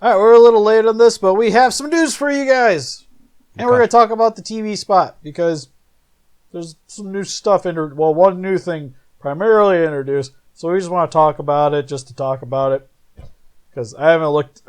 All right, we're a little late on this, but we have some news for you guys. And we're going to talk about the TV spot because there's some new stuff, one new thing primarily introduced. So we just want to talk about it just to talk about it. Because I haven't looked...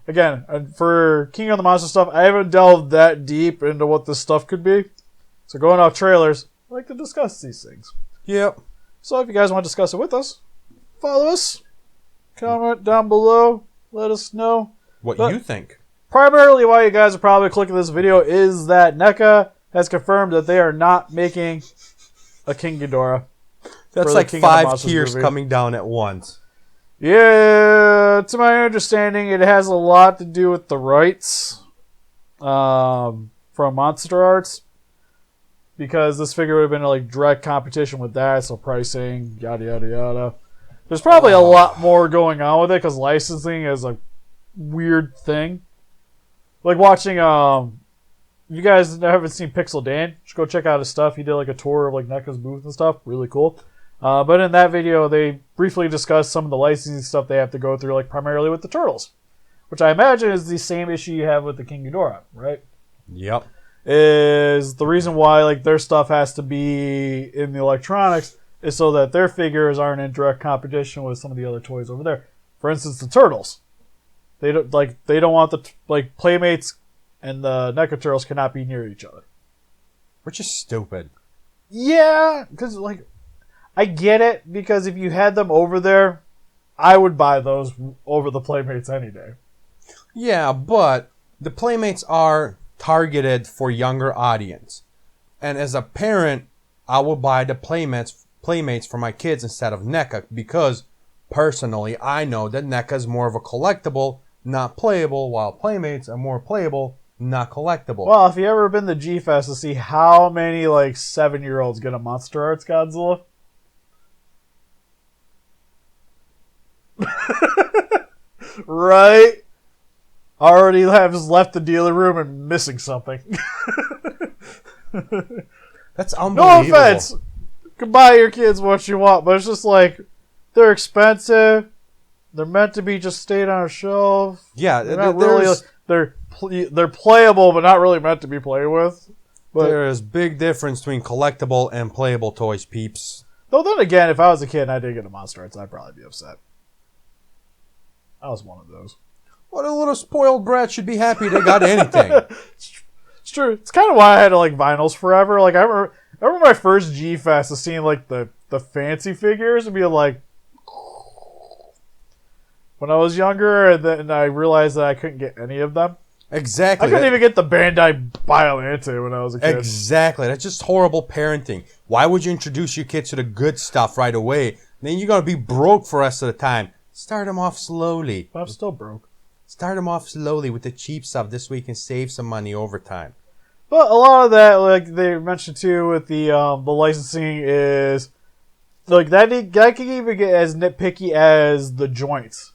Again, for King of the Monster stuff, I haven't delved that deep into what this stuff could be. So going off trailers, I like to discuss these things. Yep. So if you guys want to discuss it with us, follow us. Comment down below. Let us know what you think. Primarily why you guys are probably clicking this video is that NECA has confirmed that they are not making a King Ghidorah. That's like 5 tiers coming down at once. Yeah, to my understanding, it has a lot to do with the rights from Monster Arts. Because this figure would have been like direct competition with that, so pricing, yada yada yada. There's probably a lot more going on with it because licensing is a weird thing. Like watching, you guys haven't seen Pixel Dan, just go check out his stuff. He did like a tour of like NECA's booth and stuff, really cool. But in that video, they briefly discussed some of the licensing stuff they have to go through, like primarily with the Turtles, which I imagine is the same issue you have with the King Ghidorah, right? Yep. Is the reason why like their stuff has to be in the electronics is so that their figures aren't in direct competition with some of the other toys over there. For instance, the Turtles. They don't want the Playmates and the NECA Turtles cannot be near each other. Which is stupid. Yeah, because like I get it because if you had them over there, I would buy those over the Playmates any day. Yeah, but the Playmates are targeted for younger audience. And as a parent, I will buy the Playmates for my kids instead of NECA because personally, I know that NECA is more of a collectible, not playable, while Playmates are more playable, not collectible. Well, if you ever been to G-Fest to see how many like 7-year-olds get a Monster Arts Godzilla. Right? Already have left the dealer room and missing something. That's unbelievable. No offense. You can buy your kids what you want, but it's just like they're expensive. They're meant to be just stayed on a shelf. Yeah, they're playable, but not really meant to be played with. But there is big difference between collectible and playable toys, peeps. Though then again, if I was a kid and I did get a Monster Arts, I'd probably be upset. I was one of those. What a little spoiled brat should be happy they got anything. It's true. It's kind of why I had like vinyls forever. Like I remember my first G-Fest of seeing like the fancy figures and being like, when I was younger, and then I realized that I couldn't get any of them. Exactly. I couldn't even get the Bandai Biollante when I was a kid. Exactly. That's just horrible parenting. Why would you introduce your kids to the good stuff right away? Then you're going to be broke for the rest of the time. Start them off slowly. But I'm still broke. Start them off slowly with the cheap stuff. This way you can save some money over time. But a lot of that, like they mentioned too, with the licensing is like that can even get as nitpicky as the joints.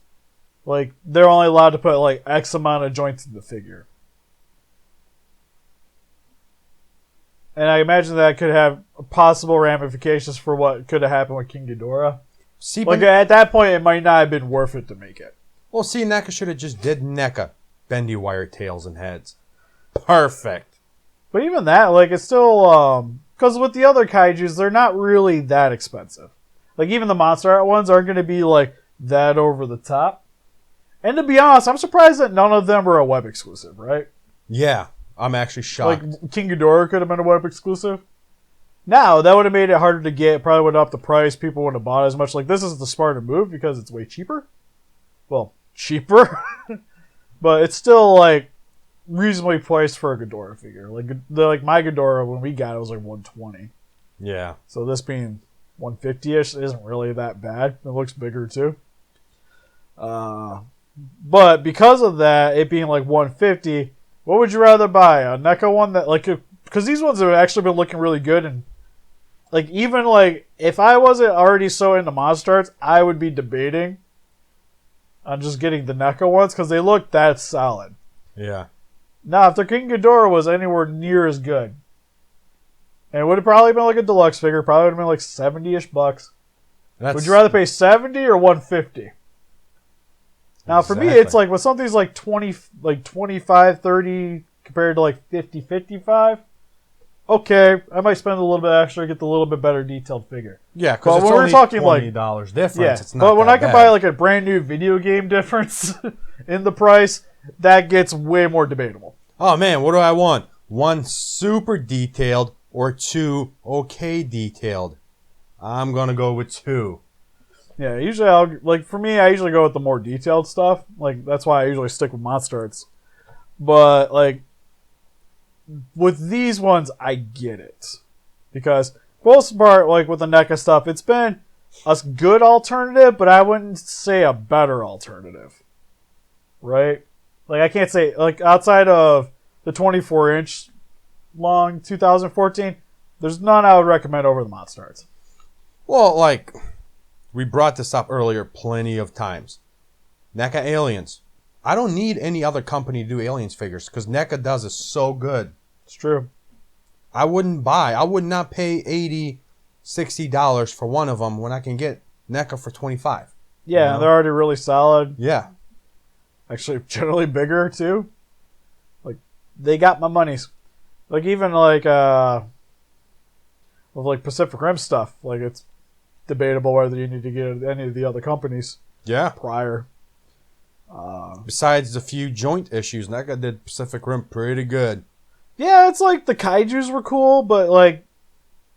Like they're only allowed to put like X amount of joints in the figure, and I imagine that could have possible ramifications for what could have happened with King Ghidorah. See, like at that point, it might not have been worth it to make it. Well, see, NECA should have just did NECA. Bendy wire tails and heads. Perfect. But even that, like, it's still, because with the other kaijus, they're not really that expensive. Like, even the Monster Art ones aren't going to be, like, that over the top. And to be honest, I'm surprised that none of them are a web exclusive, right? Yeah, I'm actually shocked. Like, King Ghidorah could have been a web exclusive. Now, that would have made it harder to get, probably would have upped the price, people wouldn't have bought as much. Like, this is the smarter move because it's way cheaper. Well, cheaper. But it's still, like, reasonably priced for a Ghidorah figure. Like my Ghidorah, when we got it, was like $120. Yeah. So this being $150-ish isn't really that bad. It looks bigger, too. But because of that, it being like $150, what would you rather buy? A NECA one that, like, because these ones have actually been looking really good, and like even like if I wasn't already so into Monster Arts, I would be debating on just getting the NECA ones because they look that solid. Yeah. Now, if the King Ghidorah was anywhere near as good, and it would have probably been like a deluxe figure, probably would have been like $70-ish bucks. Would you rather pay $70 or $150? Now, for me, it's like with something's like 20, like 25, 30 compared to like 50, 55. Okay, I might spend a little bit extra to get the little bit better detailed figure. Yeah, because when we're talking $20 difference. Yeah, It's not but when that I can bad. buy like a brand new video game difference in the price, that gets way more debatable. Oh man, what do I want? 1 super detailed or 2 okay detailed? I'm gonna go with 2. Yeah, usually for me, I usually go with the more detailed stuff. Like that's why I usually stick with Monster Arts. But like with these ones, I get it because for the most part, like with the NECA stuff, it's been a good alternative, but I wouldn't say a better alternative. Right? Like I can't say like outside of the 24-inch long 2014, there's none I would recommend over the Monster Arts. Well, like we brought this up earlier plenty of times. NECA Aliens. I don't need any other company to do Aliens figures because NECA does it so good. It's true. I would not pay $80, $60 for one of them when I can get NECA for $25. Yeah, You know? they're already really solid. Yeah. Actually, generally bigger too. Like they got my monies. Like even like with like Pacific Rim stuff, like it's debatable whether you need to get any of the other companies. Yeah. Prior. Besides the few joint issues, NECA did Pacific Rim pretty good. Yeah, it's like the kaijus were cool, but like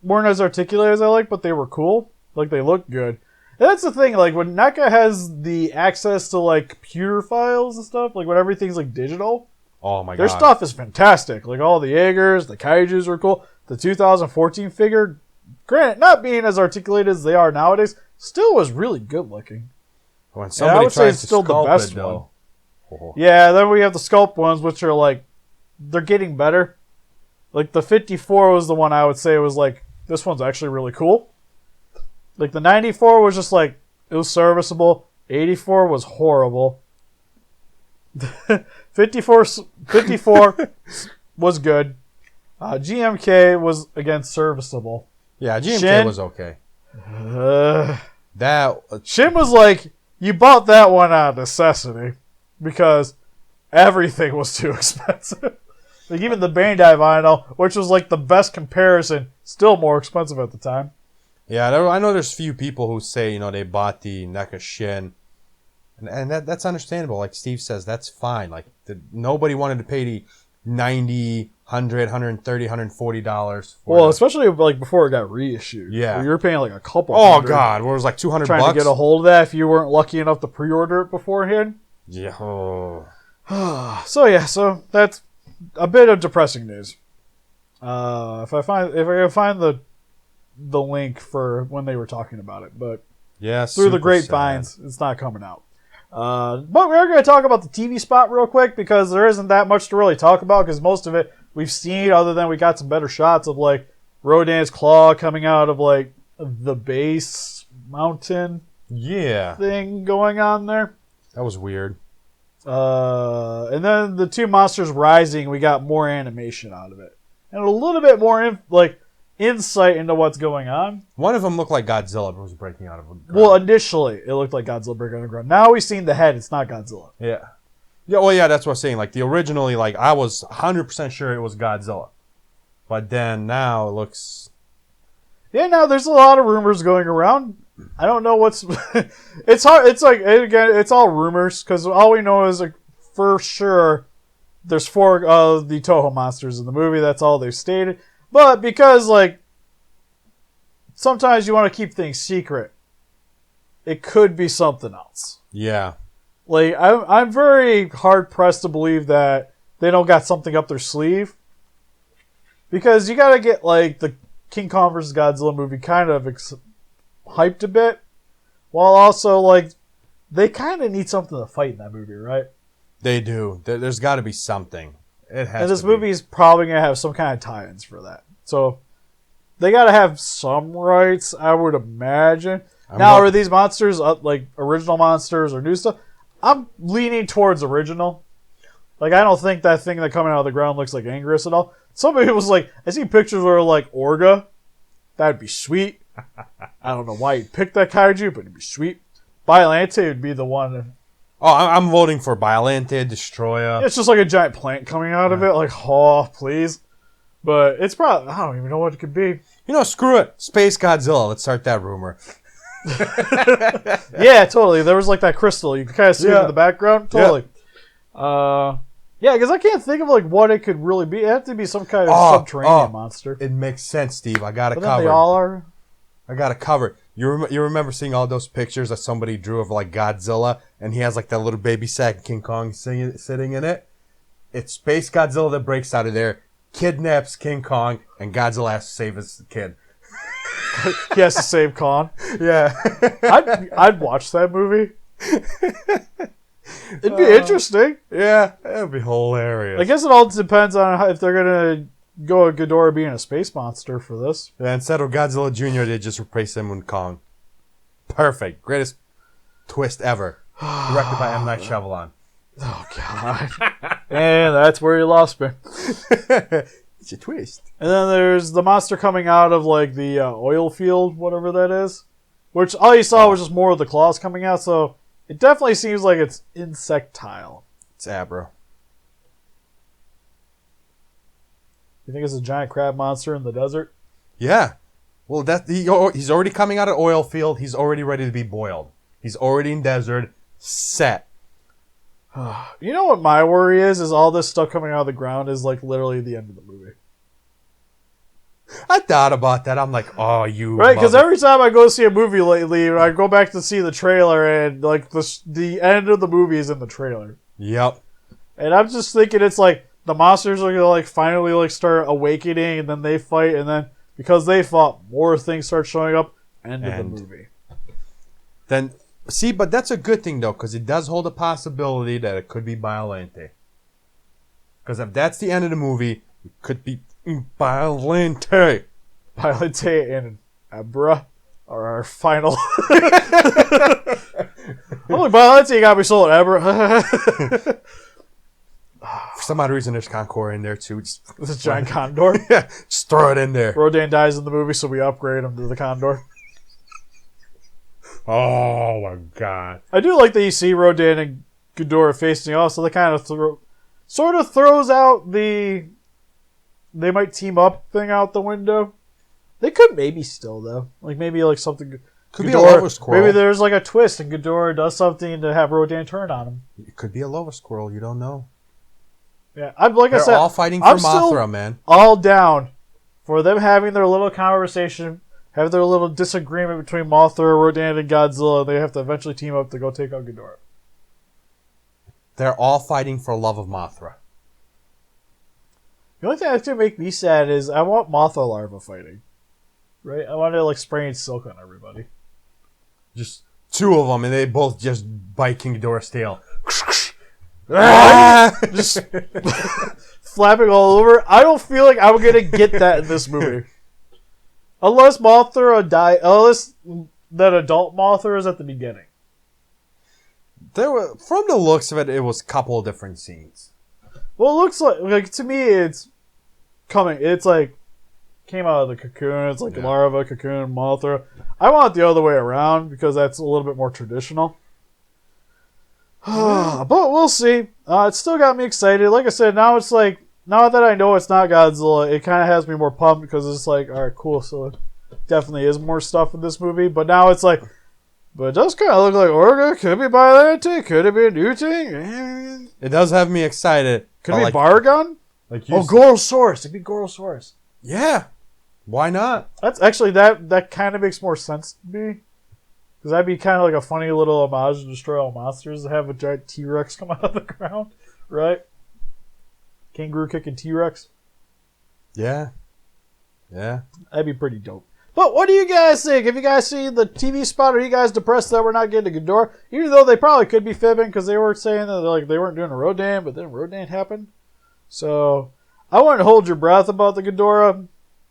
weren't as articulate as I like, but they were cool. Like they looked good. And that's the thing, like when NECA has the access to like computer files and stuff, like when everything's like digital, Oh my god. their stuff is fantastic. Like all the Jaegers, the kaijus were cool. The 2014 figure, granted, not being as articulated as they are nowadays, still was really good looking. When I somebody would say tries it's to still the sculpt best it, though. Oh. Yeah, then we have the sculpt ones, which are like, they're getting better. Like the 54 was the one I would say was like, this one's actually really cool. Like the 94 was just like, it was serviceable. 84 was horrible. 54 was good. GMK was, again, serviceable. Yeah, GMK Shin? was okay. Uh, That Shin was like, you bought that one out of necessity because everything was too expensive. Like even the Bandai vinyl, which was like the best comparison, still more expensive at the time. Yeah, I know there's few people who say, they bought the NECA Shin. And that's understandable. Like Steve says, that's fine. Like nobody wanted to pay the $90, $100, $130, $140 for Well, it. especially like before it got reissued. Yeah. You were paying like a couple Oh hundred god, what was it, like $200 trying bucks? to get a hold of that if you weren't lucky enough to pre-order it beforehand. Yeah. Oh. So that's a bit of depressing news. If I can find the link for when they were talking about it, but Yeah, through the super grapevines, sad. it's not coming out. But we are going to talk about the TV spot real quick because there isn't that much to really talk about because most of it we've seen, other than we got some better shots of like Rodan's claw coming out of like the base mountain Yeah. thing going on there. That was weird. And then the two monsters rising, we got more animation out of it and a little bit more insight into what's going on. One of them looked like Godzilla was breaking out of a ground. Well, initially it looked like Godzilla breaking underground. Now we've seen the head; it's not Godzilla. Yeah. Yeah, well, yeah, that's what I'm saying. Like, originally, like, I was 100% sure it was Godzilla. But then now it looks... Yeah, now there's a lot of rumors going around. I don't know what's... It's hard. It's like, again, it's all rumors because all we know is, like, for sure, there's 4 of the Toho monsters in the movie. That's all they've stated. But because, like, sometimes you want to keep things secret, it could be something else. Yeah. Like, I'm very hard-pressed to believe that they don't got something up their sleeve. Because you gotta get, like, the King Kong vs. Godzilla movie kind of hyped a bit. While also, like, they kind of need something to fight in that movie, right? They do. There's got to be something. It has And this to be. movie is probably going to have some kind of tie-ins for that. So, they gotta have some rights, I would imagine. Are these monsters, like, original monsters or new stuff? I'm leaning towards original. Like, I don't think that thing that coming out of the ground looks like Anguirus at all. Somebody was like, I see pictures where like Orga. That'd be sweet. I don't know why you'd pick that kaiju, but it'd be sweet. Biollante would be the one. Oh, I'm voting for Biolante, Destroyer. It's just like a giant plant coming out of it. Like, oh, please. But it's probably, I don't even know what it could be. You know, screw it. Space Godzilla. Let's start that rumor. Yeah, totally. There was like that crystal. You can kind of see it in the background. Totally. Yeah, because I can't think of like what it could really be. It had to be some kind of subterranean monster. It makes sense, Steve. I got it But covered. they all are. I got it covered. You remember seeing all those pictures that somebody drew of like Godzilla, and he has like that little baby sack King Kong sitting in it? It's Space Godzilla that breaks out of there, kidnaps King Kong, and Godzilla has to save his kid. He has to save Kong. Yeah. I'd watch that movie. It'd be interesting. Yeah, that'd be hilarious. I guess it all depends on if they're gonna go with Ghidorah being a space monster for this. Yeah, instead of Godzilla Jr., they just replace him with Kong. Perfect. Greatest twist ever. Directed by M. Night Shyamalan. Oh, God. And that's where you lost me. It's a twist. And then there's the monster coming out of, like, the oil field, whatever that is. Which all you saw was just more of the claws coming out, so it definitely seems like it's insectile. It's Abra. You think it's a giant crab monster in the desert? Yeah. Well, he's already coming out of oil field. He's already ready to be boiled. He's already in desert. Set. You know what my worry is all this stuff coming out of the ground is, like, literally the end of the movie. I thought about that. I'm like, oh, you. Right, because every time I go see a movie lately, I go back to see the trailer, and like the end of the movie is in the trailer. Yep. And I'm just thinking it's like the monsters are gonna like finally like start awakening, and then they fight, and then because they fought, more things start showing up. End of the movie. Then see, but that's a good thing though, because it does hold a possibility that it could be Biolante. Because if that's the end of the movie, it could be Biolante. Biolante and Abra are our final. Only Biolante got me sold, Abra. For some odd reason, there's Concord in there too. This is giant condor. Yeah, just throw it in there. Rodan dies in the movie, so we upgrade him to the condor. Oh my god! I do like that you see Rodan and Ghidorah facing off, so they kind of sort of throws out the they might team up thing out the window. They could maybe still though, like maybe like something could be a lava squirrel. Maybe there's like a twist and Ghidorah does something to have Rodan turn on him. It could be a lava squirrel. You don't know. Yeah, I said, they're all fighting for Mothra, man. All down for them having their little conversation, have their little disagreement between Mothra, Rodan, and Godzilla. They have to eventually team up to go take out Ghidorah. They're all fighting for love of Mothra. The only thing that's gonna make me sad is I want Mothra larva fighting. Right? I want to like spraying silk on everybody. Just two of them, and they both just bite King Ghidorah's tail. Just flapping all over. I don't feel like I'm gonna get that in this movie. Unless Mothra unless that adult Mothra is at the beginning. There were, from the looks of it, it was a couple of different scenes. Well, it looks like to me it's coming. It's like came out of the cocoon. It's like larva, cocoon, Mothra. I want it the other way around because that's a little bit more traditional. But we'll see. It still got me excited. Like I said, now it's like now that I know it's not Godzilla, it kind of has me more pumped because it's like, all right, cool. So it definitely is more stuff in this movie. But now it's like, but it does kind of look like Orga. Could be Biolante. Could it be a new thing? It does have me excited. Could it be Baragon? Like Gorosaurus. It'd be Gorosaurus. Yeah. Why not? That's actually that kind of makes more sense to me. Because that'd be kind of like a funny little homage to Destroy All Monsters to have a giant T-Rex come out of the ground, right? Kangaroo kicking T-Rex. Yeah. Yeah. That'd be pretty dope. But what do you guys think? Have you guys seen the TV spot? Are you guys depressed that we're not getting a Ghidorah? Even though they probably could be fibbing because they were saying that like they weren't doing a Rodan, but then Rodan happened. So I wouldn't hold your breath about the Ghidorah.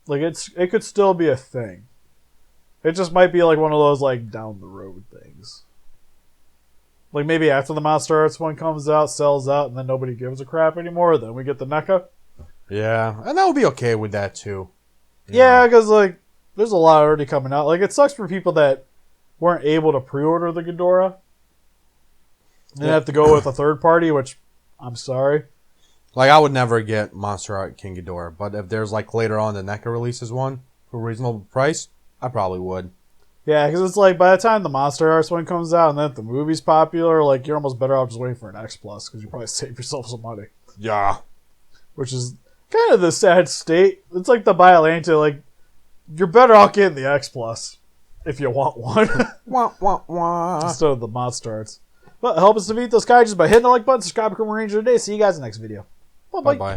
Like it could still be a thing. It just might be like one of those like down the road things. Like maybe after the Monster Arts one comes out, sells out, and then nobody gives a crap anymore. Then we get the NECA. Yeah, and I would be okay with that too. Yeah, because like there's a lot already coming out. Like it sucks for people that weren't able to pre-order the Ghidorah. And have to go with a third party, which I'm sorry. Like, I would never get Monster Art King Ghidorah, but if there's, like, later on the NECA releases one for a reasonable price, I probably would. Yeah, because it's like, by the time the Monster Arts one comes out and then the movie's popular, like, you're almost better off just waiting for an X Plus, because you probably save yourself some money. Yeah. Which is kind of the sad state. It's like the Biolanta, like, you're better off getting the X Plus if you want one. Wah, wah, wah. Instead of the Monster Arts. But help us defeat those kaijus by hitting the like button, subscribe, become a Ranger today. See you guys in the next video. Bye-bye. Bye-bye.